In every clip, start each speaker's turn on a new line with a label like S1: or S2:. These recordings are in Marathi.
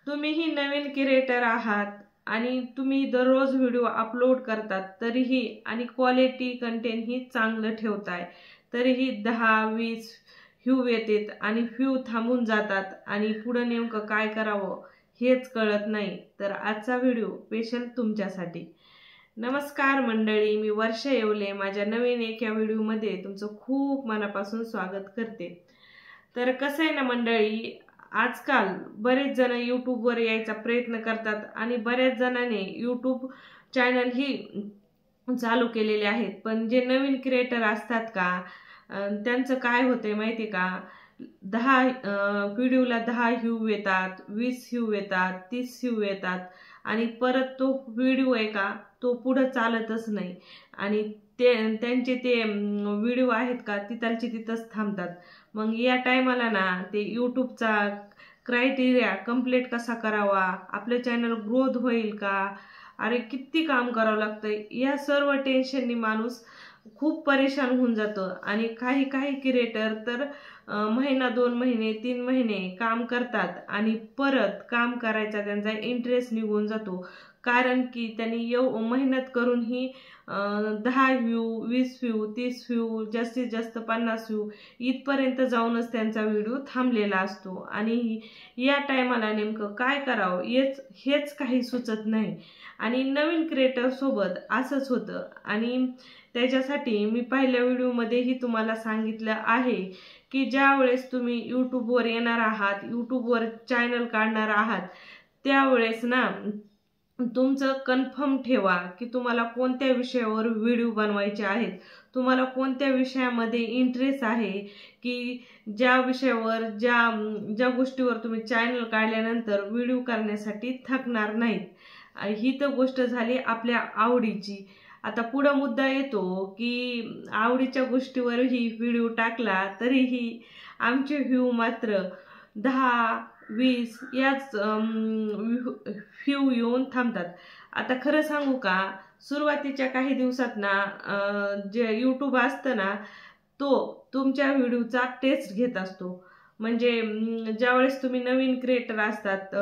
S1: तुम्हीही नवीन क्रिएटर आहात आणि तुम्ही दररोज व्हिडिओ अपलोड करतात तरीही आणि क्वालिटी कंटेंट ही चांगलं ठेवताय तरीही 10-20 व्ह्यू येतात आणि व्ह्यू थांबून जातात आणि पुढे नेमकं काय करावं हेच कळत नाही। तर आजचा व्हिडिओ स्पेशल तुमच्यासाठी। नमस्कार मंडळी, मी वर्षा येवले माझ्या नवीन एका व्हिडिओमध्ये तुमचं खूप मनापासून स्वागत करते। तर कसं आहे ना मंडळी, आजकाल बरेच जण यूट्यूबवर यायचा प्रयत्न करतात आणि बऱ्याच जणांनी यूट्यूब चॅनल ही चालू केलेले आहेत, पण जे नवीन क्रिएटर असतात का त्यांचं काय होतंय माहिती का, 10 व्हिडिओला 10 व्ह्यू येतात, 20 व्ह्यू येतात, 30 व्ह्यू येतात आणि परत तो व्हिडिओ आहे का तो पुढे चालतच नाही आणि त्यांचे ते व्हिडिओ आहेत का तिथलचे तिथंच थांबतात। मग या टायमाला ना ते यूट्यूबचा क्रायटेरिया कंप्लीट कसा करावा, आपलं चॅनल ग्रोथ होईल का, अरे किती काम करावं लागतंय, या सर्व टेन्शननी माणूस खूप परेशान होऊन जातो। आणि काही क्रिएटर तर महिना 2 महिने 3 महिने काम करतात आणि परत काम करायचा त्यांचा इंटरेस्ट निघून जातो, कारण की त्यांनी मेहनत करून ही 10 व्ह्यू 20 व्ह्यू 30 व्ह्यू जास्तीत जास्त 50 व्ह्यू इथपर्यंत जाऊनच त्यांचा व्हिडिओ थांबलेला असतो आणि या टायमाला नेमकं काय करावं हेच काही सुचत नाही। आणि नवीन क्रिएटर सोबत असंच होतं आणि त्याच्यासाठी मी पहिल्या व्हिडिओमध्येही तुम्हाला सांगितलं आहे की ज्या वेळेस तुम्ही यूट्यूबवर येणार आहात, यूट्यूबवर चॅनल काढणार आहात, त्यावेळेस ना तुमचं कन्फर्म ठेवा की तुम्हाला कोणत्या विषयावर व्हिडिओ बनवायचे आहेत, तुम्हाला कोणत्या विषयामध्ये इंटरेस्ट आहे, की ज्या विषयावर ज्या गोष्टीवर तुम्ही चॅनल काढल्यानंतर व्हिडिओ करण्यासाठी थकणार नाहीत। ही तर गोष्ट झाली आपल्या आवडीची। आता पुढे मुद्दा येतो की आवडीच्या गोष्टीवरही व्हिडिओ टाकला तरीही आमचे व्ह्यू मात्र 10-20 याच व्ह्यू येऊन थांबतात। आता खरं सांगू का, सुरुवातीच्या काही दिवसात ना जे यूट्यूब असतं ना तो तुमच्या व्हिडिओचा टेस्ट घेत असतो। म्हणजे ज्यावेळेस तुम्ही नवीन क्रिएटर असतात,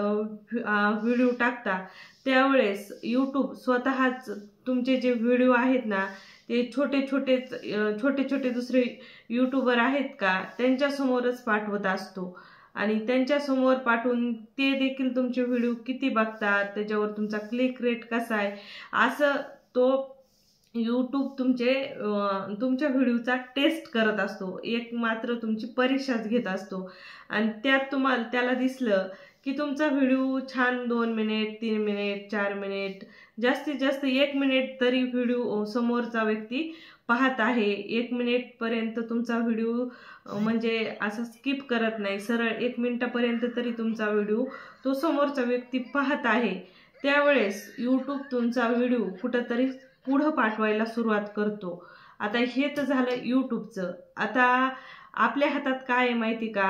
S1: व्हिडिओ टाकता, त्यावेळेस यूट्यूब स्वतःच तुमचे जे व्हिडिओ आहेत ना ते छोटे दुसरे यूट्यूबर आहेत का त्यांच्यासमोरच पाठवत असतो आणि त्यांच्यासमोर पाठवून ते देखील तुमचे व्हिडिओ किती बघतात, त्याच्यावर तुमचा क्लिक रेट कसा आहे, असं तो यूट्यूब तुमच्या व्हिडिओचा टेस्ट करत असतो, एक मात्र तुमची परीक्षाच घेत असतो। आणि त्यात त्याला दिसलं की तुमचा व्हिडिओ छान 2 मिनिट 3 मिनिट 4 मिनिट जास्तीत जास्त 1 मिनिट तरी व्हिडिओ समोरचा व्यक्ती पाहत आहे, 1 मिनिट पर्यंत तुमचा व्हिडिओ म्हणजे असं स्किप करत नाही, सरळ 1 मिनिटापर्यंत तरी तुमचा व्हिडिओ तो समोरचा व्यक्ती पाहत आहे, त्यावेळेस यूट्यूब तुमचा व्हिडिओ कुठंतरी पुढं पाठवायला सुरुवात करतो। आता हे तर झालं यूट्यूबचं। आता आपल्या हातात काय आहे माहिती का,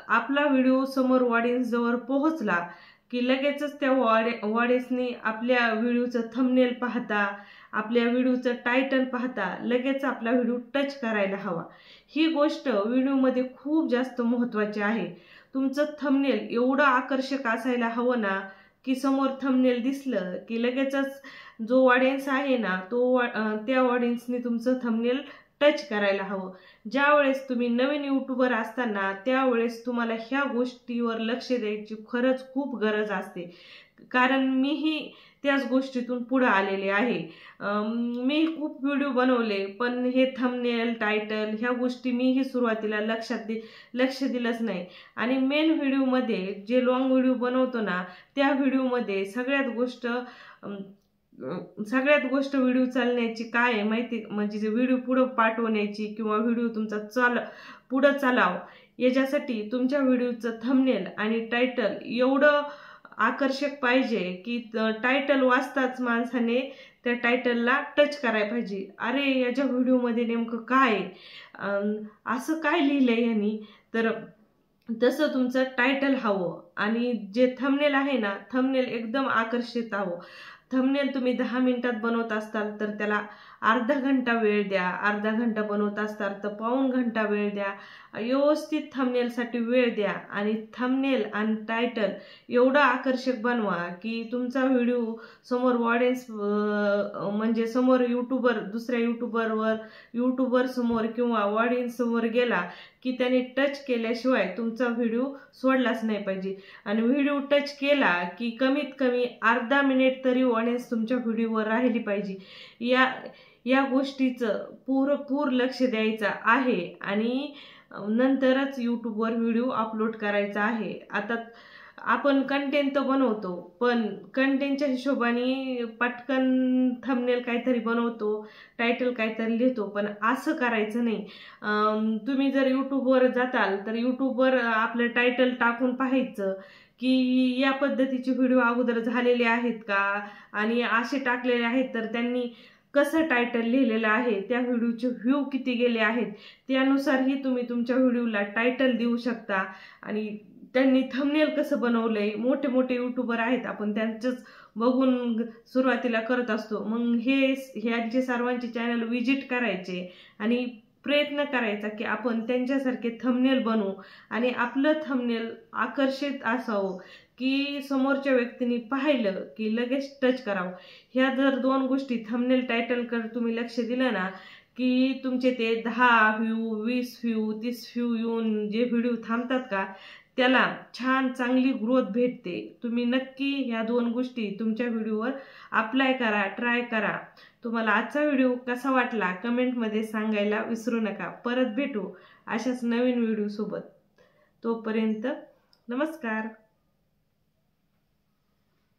S1: आपला व्हिडिओ समोर ऑडियन्स जवळ पोहोचला की लगेचच त्या ऑडियन्सनी आपल्या व्हिडिओचं थंबनेल पाहता, आपल्या व्हिडिओचं टायटल पाहता लगेच आपला व्हिडिओ टच करायला हवा। ही गोष्ट व्हिडिओमध्ये खूप जास्त महत्त्वाची आहे। तुमचं थंबनेल एवढं आकर्षक असायला हवं ना की समोर थंबनेल दिसलं की लगेचच जो ऑडियन्स आहे ना त्या ऑडियन्सनी तुमचं थंबनेल टच करायला हवं। ज्यावेळेस तुम्ही नवीन यूट्यूबर असताना त्यावेळेस तुम्हाला ह्या गोष्टीवर लक्ष द्यायची खरंच खूप गरज असते, कारण मीही त्याच गोष्टीतून पुढे आलेले आहे। मी खूप व्हिडिओ बनवले पण हे थंबनेल टायटल ह्या गोष्टी मीही सुरुवातीला लक्ष दिलंच नाही आणि मेन व्हिडिओमध्ये जे लॉंग व्हिडिओ बनवतो ना त्या व्हिडिओमध्ये सगळ्यात गोष्ट व्हिडिओ चालण्याची काय आहे माहिती, म्हणजे जे व्हिडिओ पुढे पाठवण्याची किंवा व्हिडिओ तुमचा पुढे चालाव याच्यासाठी तुमच्या व्हिडिओचं थंबनेल आणि टायटल एवढं आकर्षक पाहिजे की टायटल वाचताच माणसाने त्या टायटलला टच करायला पाहिजे, अरे याच्या व्हिडिओमध्ये नेमकं काय असं काय लिहिलंय यांनी, तर तसं तुमचं टायटल हवं आणि जे थंबनेल आहे ना थंबनेल एकदम आकर्षित हवं। थंबनेल तुम्ही 10 मिनिटात बनवत असताल तर त्याला अर्धा घंटा वेळ द्या, अर्धा घंटा बनवत असतात तर पाऊण घंटा वेळ द्या, व्यवस्थित थंबनेलसाठी वेळ द्या आणि थंबनेल आणि टायटल एवढं आकर्षक बनवा की तुमचा व्हिडिओ समोर ऑडियन्स म्हणजे समोर दुसऱ्या युट्यूबर समोर किंवा ऑडियन्स समोर गेला की त्याने टच केल्याशिवाय तुमचा व्हिडिओ सोडलाच नाही पाहिजे. आणि व्हिडिओ टच केला की कमीत कमी अर्धा मिनिट तरी ऑडियन्स तुमच्या व्हिडिओवर राहिली पाहिजे. या गोष्टीचं पुरेपूर लक्ष द्यायचं आहे आणि नंतरच यूट्यूबवर व्हिडिओ अपलोड करायचा आहे. आता आपण कंटेंट तर बनवतो, पण कंटेंटच्या हिशोबाने पटकन थंबनेल काहीतरी बनवतो, टायटल काहीतरी लिहितो, पण असं करायचं नाही. तुम्ही जर यूट्यूबवर जाताल तर यूट्यूबवर आपलं टायटल टाकून पाहायचं की या पद्धतीचे व्हिडिओ अगोदर झालेले आहेत का, आणि असे टाकलेले आहेत तर त्यांनी कसं टायटल लिहिलेलं आहे, त्या व्हिडिओचे व्ह्यू किती गेले आहेत, त्यानुसारही तुम्ही तुमच्या व्हिडिओला टायटल देऊ शकता. आणि त्यांनी थंबनेल कसं बनवलंय, मोठे मोठे युट्यूबर आहेत, आपण त्यांचंच बघून सुरुवातीला करत असतो. मग ह्यांचे सर्वांचे चॅनल विजिट करायचे आणि प्रयत्न करायचा की आपण त्यांच्यासारखे थंबनेल बनवू आणि आपलं थंबनेल आकर्षित असावं की समोरच्या व्यक्तीने पाहिलं की लगेच टच करावं. ह्या जर 2 गोष्टी थंबनेल टायटलकडे तुम्ही लक्ष दिलं ना की तुमचे ते 10 व्ह्यू, 20 व्ह्यू, 30 व्ह्यू येऊन जे व्हिडिओ थांबतात का त्याला छान चांगली ग्रोथ भेटते. तुम्ही नक्की ह्या 2 गोष्टी तुमच्या व्हिडिओवर अप्लाय करा, ट्राय करा. तुम्हाला आजचा व्हिडिओ कसा वाटला कमेंटमध्ये सांगायला विसरू नका. परत भेटू अशाच नवीन व्हिडिओ सोबत. तोपर्यंत नमस्कार.